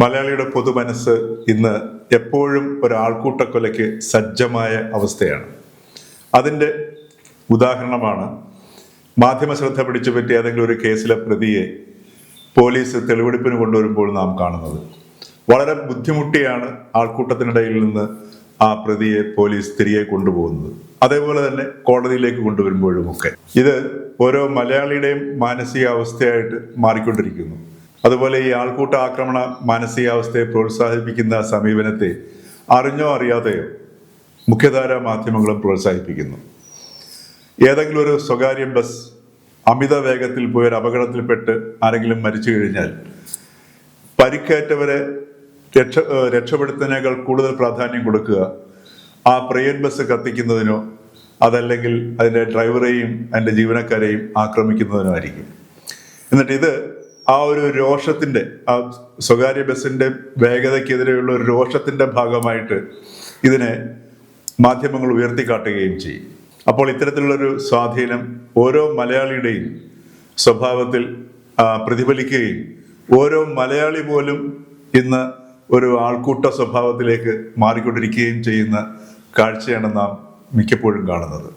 മലയാളിയുടെ പൊതുമനസ്സ് ഇന്ന് എപ്പോഴും ഒരു ആൾക്കൂട്ടക്കൊലയ്ക്ക് സജ്ജമായ അവസ്ഥയാണ്. അതിൻ്റെ ഉദാഹരണമാണ് മാധ്യമ ശ്രദ്ധ പിടിച്ചു പറ്റിയ ഏതെങ്കിലും ഒരു കേസിലെ പ്രതിയെ പോലീസ് തെളിവെടുപ്പിന് കൊണ്ടുവരുമ്പോൾ നാം കാണുന്നത്. വളരെ ബുദ്ധിമുട്ടിയാണ് ആൾക്കൂട്ടത്തിനിടയിൽ നിന്ന് ആ പ്രതിയെ പോലീസ് തിരികെ കൊണ്ടുപോകുന്നത്. അതേപോലെ തന്നെ കോടതിയിലേക്ക് കൊണ്ടുവരുമ്പോഴുമൊക്കെ ഇത് ഓരോ മലയാളിയുടെയും മാനസികാവസ്ഥയായിട്ട് മാറിക്കൊണ്ടിരിക്കുന്നു. അതുപോലെ ഈ ആൾക്കൂട്ട ആക്രമണ മാനസികാവസ്ഥയെ പ്രോത്സാഹിപ്പിക്കുന്ന സമീപനത്തെ അറിഞ്ഞോ അറിയാതെയോ മുഖ്യധാരാ മാധ്യമങ്ങളും പ്രോത്സാഹിപ്പിക്കുന്നു. ഏതെങ്കിലും ഒരു സ്വകാര്യ ബസ് അമിത വേഗത്തിൽ പോയൊരു അപകടത്തിൽപ്പെട്ട് ആരെങ്കിലും മരിച്ചു കഴിഞ്ഞാൽ പരിക്കേറ്റവരെ രക്ഷപ്പെടുത്തുന്നതിനേക്കാൾ കൂടുതൽ പ്രാധാന്യം കൊടുക്കുക ആ പ്രൈവറ്റ് ബസ് കത്തിക്കുന്നതിനോ അതല്ലെങ്കിൽ അതിൻ്റെ ഡ്രൈവറെയും അതിൻ്റെ ജീവനക്കാരെയും ആക്രമിക്കുന്നതിനോ ആയിരിക്കും. എന്നിട്ട് ഇത് ആ ഒരു രോഷത്തിൻ്റെ, ആ സ്വകാര്യ ബസ്സിൻ്റെ വേഗതയ്ക്കെതിരെയുള്ള ഒരു രോഷത്തിൻ്റെ ഭാഗമായിട്ട് ഇതിനെ മാധ്യമങ്ങൾ ഉയർത്തിക്കാട്ടുകയും ചെയ്യും. അപ്പോൾ ഇത്തരത്തിലുള്ളൊരു സ്വാധീനം ഓരോ മലയാളിയുടെയും സ്വഭാവത്തിൽ പ്രതിഫലിക്കുകയും ഓരോ മലയാളി പോലും ഇന്ന് ഒരു ആൾക്കൂട്ട സ്വഭാവത്തിലേക്ക് മാറിക്കൊണ്ടിരിക്കുകയും ചെയ്യുന്ന കാഴ്ചയാണ് നാം മിക്കപ്പോഴും കാണുന്നത്.